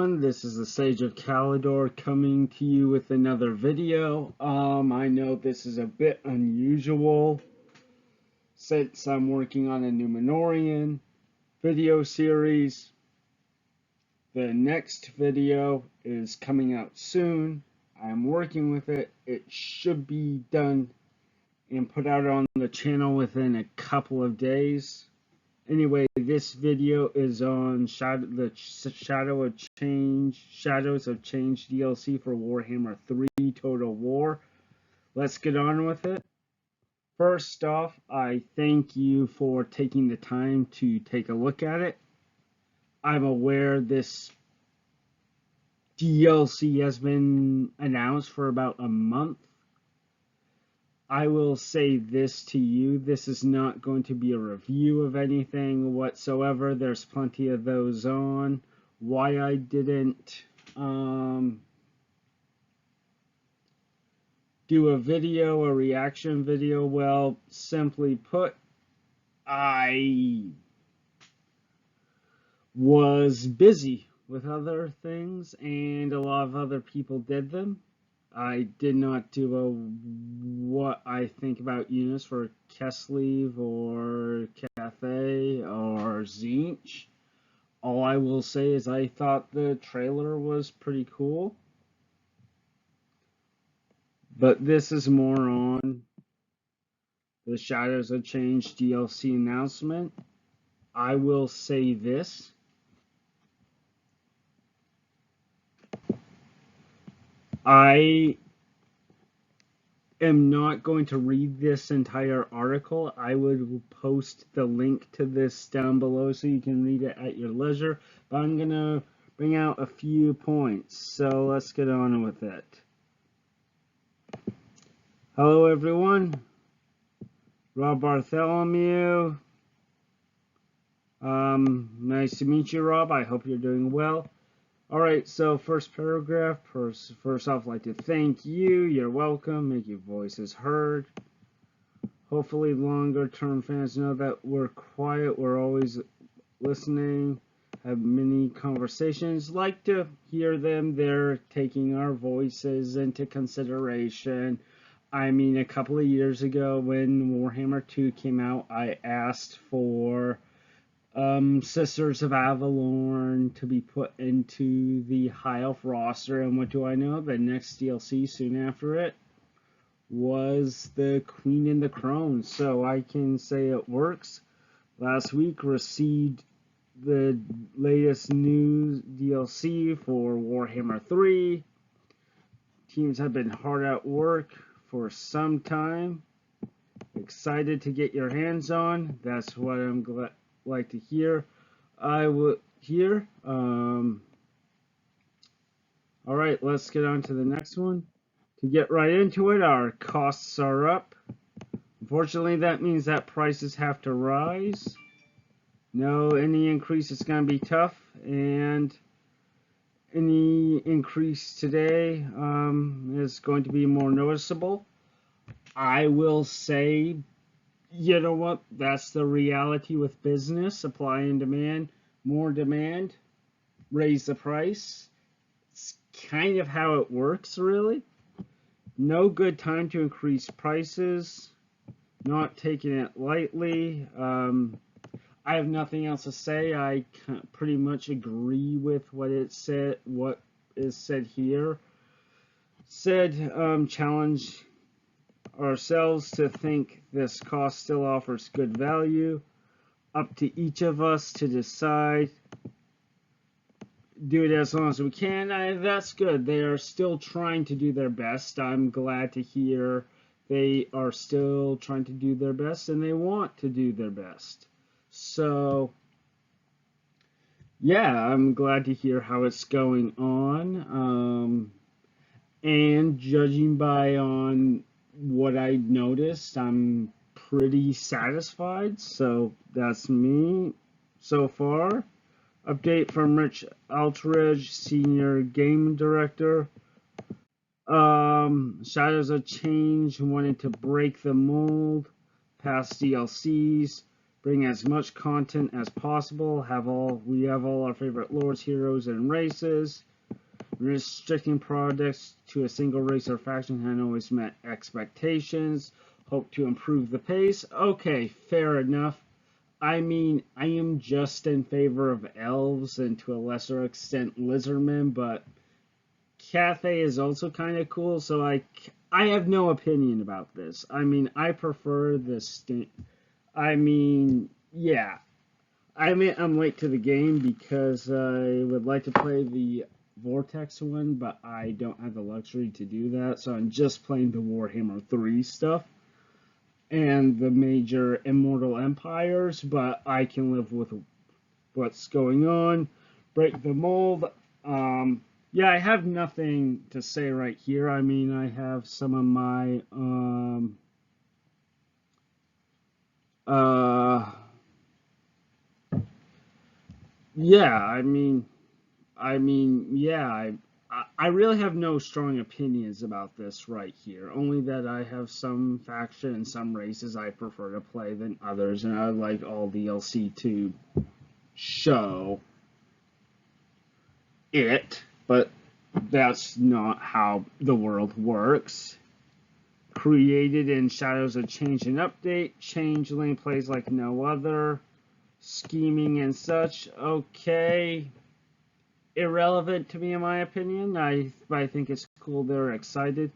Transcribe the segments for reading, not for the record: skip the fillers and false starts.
everyone, this is the Sage of Calidor coming to you with another video. I know this is a bit unusual since I'm working on a Numenorian video series. The next video is coming out soon. I'm working with it. It should be done and put out on the channel within a couple of days. Anyway, this video is on Shadows of Change DLC for Warhammer 3 Total War. Let's get on with it. First off, I thank you for taking the time to take a look at it. I'm aware this DLC has been announced for about a month. I will say this to you, this is not going to be a review of anything whatsoever. There's plenty of those on. Why I didn't do a video, a reaction video, well, simply put, I was busy with other things and a lot of other people did them. I did not do a what I think about units for Keslev or Cathay or Tzeentch. All I will say is I thought the trailer was pretty cool. But this is more on the Shadows of Change DLC announcement. I will say this. I am not going to read this entire article. I would post the link to this down below so you can read it at your leisure. But I'm going to bring out a few points. So let's get on with it. Hello everyone. Rob Bartholomew. Nice to meet you, Rob. I hope you're doing well. Alright, so first paragraph, first off, I'd like to thank you, you're welcome, make your voices heard. Hopefully longer term fans know that we're quiet, we're always listening, have many conversations, like to hear them, they're taking our voices into consideration. I mean, a couple of years ago when Warhammer 2 came out, I asked for Sisters of Avalorn to be put into the High Elf roster, and what do I know? The next DLC soon after it was the Queen and the Crone, so I can say it works. Last week received the latest new DLC for Warhammer 3. Teams have been hard at work for some time. Excited to get your hands on. That's what I'm glad like to hear. I would hear. Alright, let's get on to the next one. To get right into it, our costs are up. Unfortunately, that means that prices have to rise. No, any increase is going to be tough, and any increase today is going to be more noticeable. I will say, you know what, that's the reality with business, supply and demand. More demand, raise the price. It's kind of how it works, really. No good time to increase prices, not taking it lightly. I have nothing else to say. I pretty much agree with what it said, what is said here. Challenge ourselves to think this cost still offers good value. Up to each of us to decide. Do it as long as we can. That's good. They are still trying to do their best. I'm glad to hear they are still trying to do their best and they want to do their best. So, yeah, I'm glad to hear how it's going on. And judging by on what I noticed, I'm pretty satisfied. So that's me so far. Update from Rich Altridge, Senior Game Director. Shadows of Change wanted to break the mold, past DLCs, bring as much content as possible, we have all our favorite lords, heroes, and races. Restricting products to a single race or faction hadn't always met expectations. Hope to improve the pace. Okay, fair enough. I mean, I am just in favor of elves and to a lesser extent lizardmen, but Cathay is also kind of cool, so I have no opinion about this. I mean, I prefer this. I mean, yeah. I'm late to the game because I would like to play the Vortex one, but I don't have the luxury to do that, so I'm just playing the Warhammer 3 stuff and the major Immortal Empires, but I can live with what's going on. Break the mold. Yeah, I have nothing to say right here. I mean, I have some of my yeah, yeah, I really have no strong opinions about this right here. Only that I have some faction and some races I prefer to play than others, and I would like all DLC to show it, but that's not how the world works. Created in Shadows of Change and Update, Changeling plays like no other, scheming and such, okay. Irrelevant to me in my opinion. I think it's cool they're excited.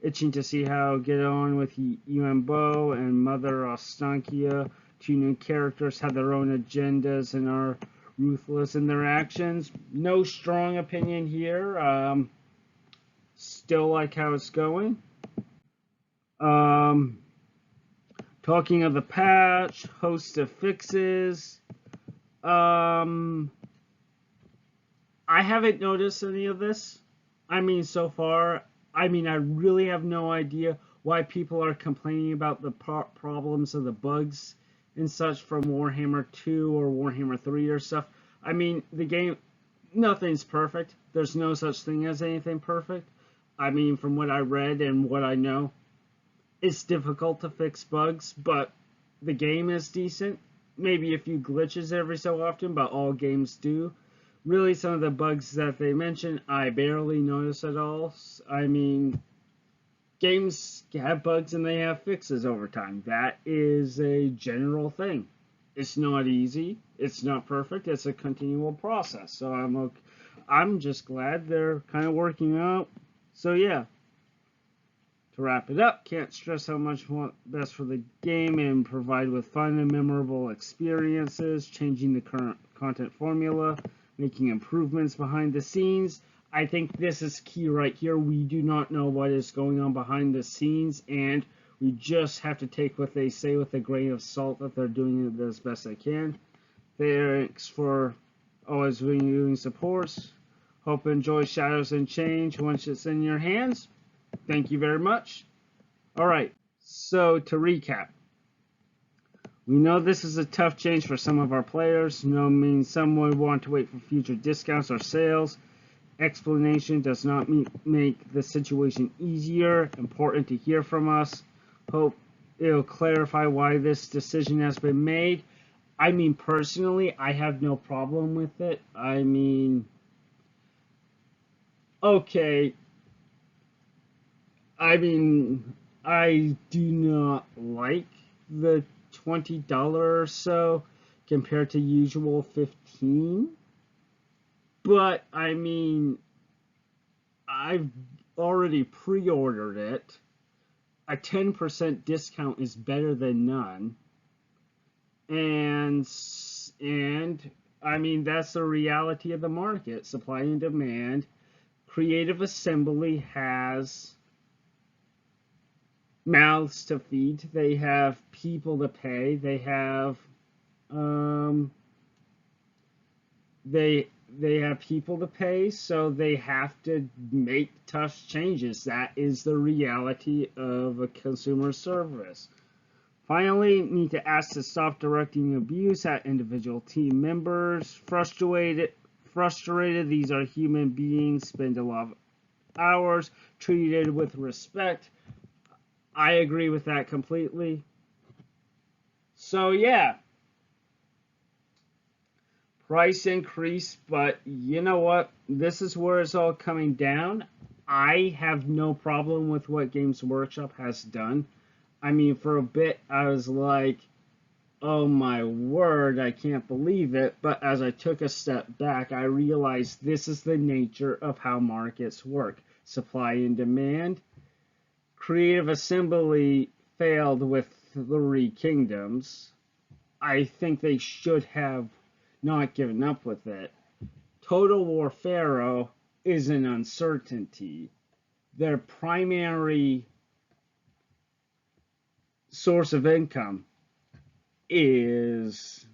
Itching to see how get on with Yuen-Bo and Mother Ostankia. Two new characters have their own agendas and are ruthless in their actions. No strong opinion here. Still like how it's going. Talking of the patch, host of fixes. I haven't noticed any of this. I mean, so far, I mean, I really have no idea why people are complaining about the problems of the bugs and such from Warhammer 2 or Warhammer 3 or stuff. I mean, the game, nothing's perfect. There's no such thing as anything perfect. I mean, from what I read and what I know, it's difficult to fix bugs, but the game is decent. Maybe a few glitches every so often, but all games do. Really, some of the bugs that they mention, I barely notice at all. I mean, games have bugs and they have fixes over time. That is a general thing. It's not easy. It's not perfect. It's a continual process. So I'm just glad they're kind of working out. So yeah, to wrap it up, can't stress how much want best for the game and provide with fun and memorable experiences, changing the current content formula, making improvements behind the scenes. I think this is key right here. We do not know what is going on behind the scenes, and we just have to take what they say with a grain of salt that they're doing it as best they can. Thanks for always renewing supports. Hope you enjoy Shadows and Change once it's in your hands. Thank you very much. Alright, so to recap. We know this is a tough change for some of our players. No means some would want to wait for future discounts or sales. Explanation does not make the situation easier. Important to hear from us. Hope it'll clarify why this decision has been made. I mean, personally, I have no problem with it. I mean, okay. I mean, I do not like the $20 or so compared to usual $15. But I mean, I've already pre-ordered it. A 10% discount is better than none. And I mean, that's the reality of the market, supply and demand. Creative Assembly has mouths to feed. They have people to pay. They have they have people to pay, so they have to make tough changes. That is the reality of a consumer service. Finally, need to ask to stop directing abuse at individual team members. Frustrated, these are human beings, spend a lot of hours, treated with respect. I agree with that completely. So yeah, price increase, but you know what? This is where it's all coming down. I have no problem with what Games Workshop has done. I mean, for a bit, I was like, oh my word, I can't believe it. But as I took a step back, I realized this is the nature of how markets work: supply and demand. Creative Assembly failed with Three Kingdoms. I think they should have not given up with it. Total War Pharaoh is an uncertainty. Their primary source of income is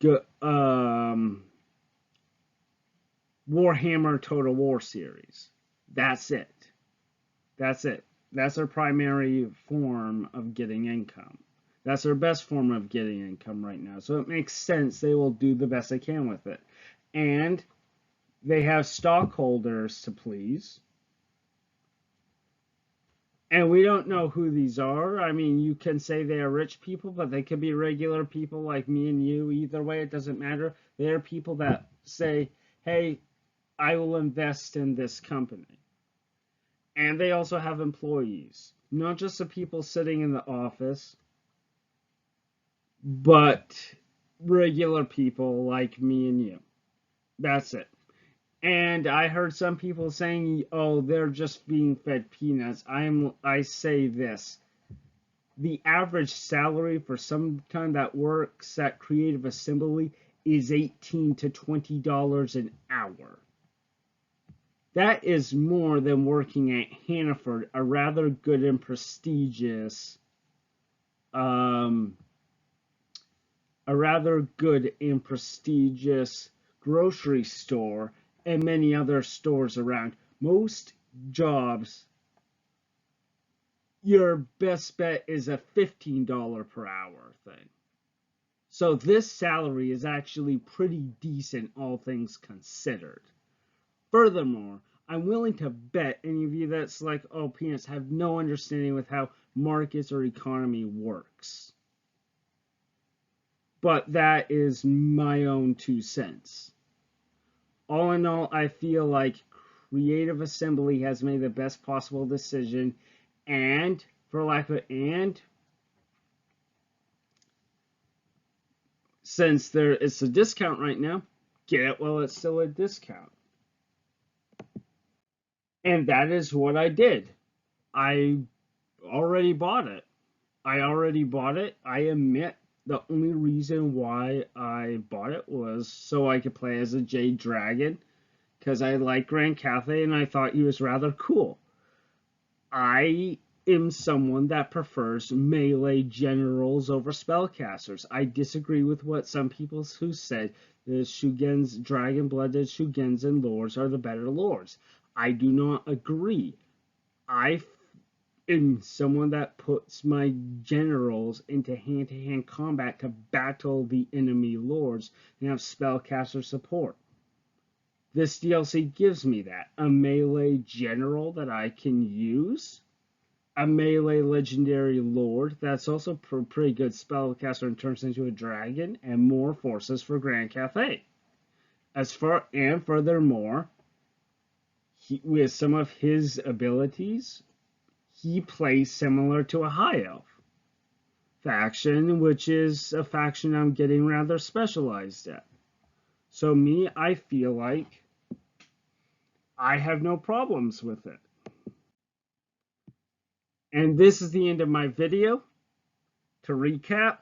Warhammer Total War series. That's it. That's it. That's their primary form of getting income. That's their best form of getting income right now. So it makes sense they will do the best they can with it. And they have stockholders to please. And we don't know who these are. I mean, you can say they are rich people, but they could be regular people like me and you. Either way, it doesn't matter. They are people that say, hey, I will invest in this company. And they also have employees, not just the people sitting in the office, but regular people like me and you. That's it. And I heard some people saying, oh, they're just being fed peanuts. I say this. The average salary for someone that works at Creative Assembly is $18 to $20 an hour. That is more than working at Hannaford, a rather good and prestigious grocery store and many other stores around. Most jobs, your best bet is a $15 per hour thing. So this salary is actually pretty decent, all things considered. Furthermore, I'm willing to bet any of you that's like, oh, peanuts, have no understanding with how markets or economy works. But that is my own 2 cents. All in all, I feel like Creative Assembly has made the best possible decision, and for lack of and since it's a discount right now, get it while it's still a discount. And that is what I did. I already bought it. I admit the only reason why I bought it was so I could play as a Jade Dragon, because I like Grand Cathay and I thought he was rather cool. I am someone that prefers melee generals over spellcasters. I disagree with what some people who said the Shugen's dragon-blooded Shugen's lords are the better lords. I do not agree. I am someone that puts my generals into hand-to-hand combat to battle the enemy lords and have spellcaster support. This DLC gives me that. A melee general that I can use. A melee legendary lord that's also a pretty good spellcaster and turns into a dragon. And more forces for Grand Cathay. And furthermore, with some of his abilities, he plays similar to a High Elf faction, which is a faction I'm getting rather specialized at. So I feel like I have no problems with it. And this is the end of my video. To recap,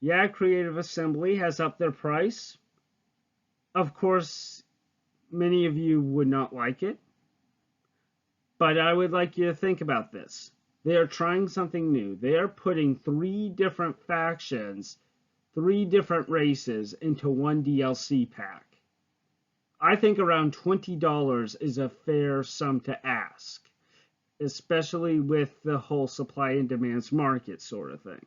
yeah, Creative Assembly has upped their price. Of course, many of you would not like it. But I would like you to think about this. They are trying something new. They are putting 3 different factions, 3 different races into one DLC pack. I think around $20 is a fair sum to ask, especially with the whole supply and demands market sort of thing.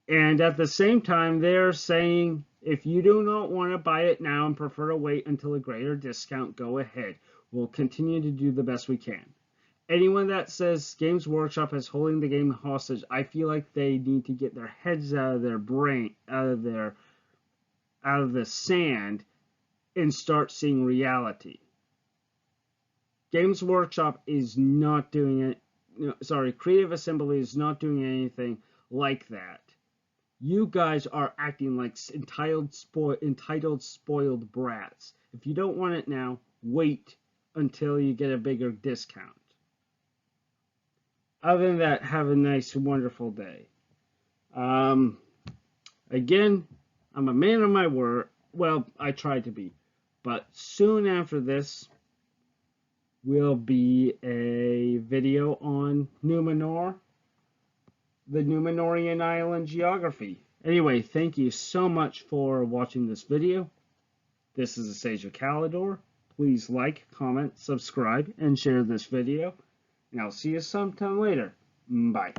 And at the same time, they're saying, if you do not want to buy it now and prefer to wait until a greater discount, go ahead. We'll continue to do the best we can. Anyone that says Games Workshop is holding the game hostage, I feel like they need to get their heads out of their brain, out of the sand, and start seeing reality. Games Workshop is not doing it. Sorry, Creative Assembly is not doing anything like that. You guys are acting like entitled, spoiled brats. If you don't want it now, wait until you get a bigger discount. Other than that, have a nice, wonderful day. Again, I'm a man of my word. Well, I try to be. But soon after this will be a video on Numenor, the Numenorian island geography. Anyway, thank you so much for watching this video. This is the Sage of Calidor. Please like, comment, subscribe, and share this video. And I'll see you sometime later. Bye.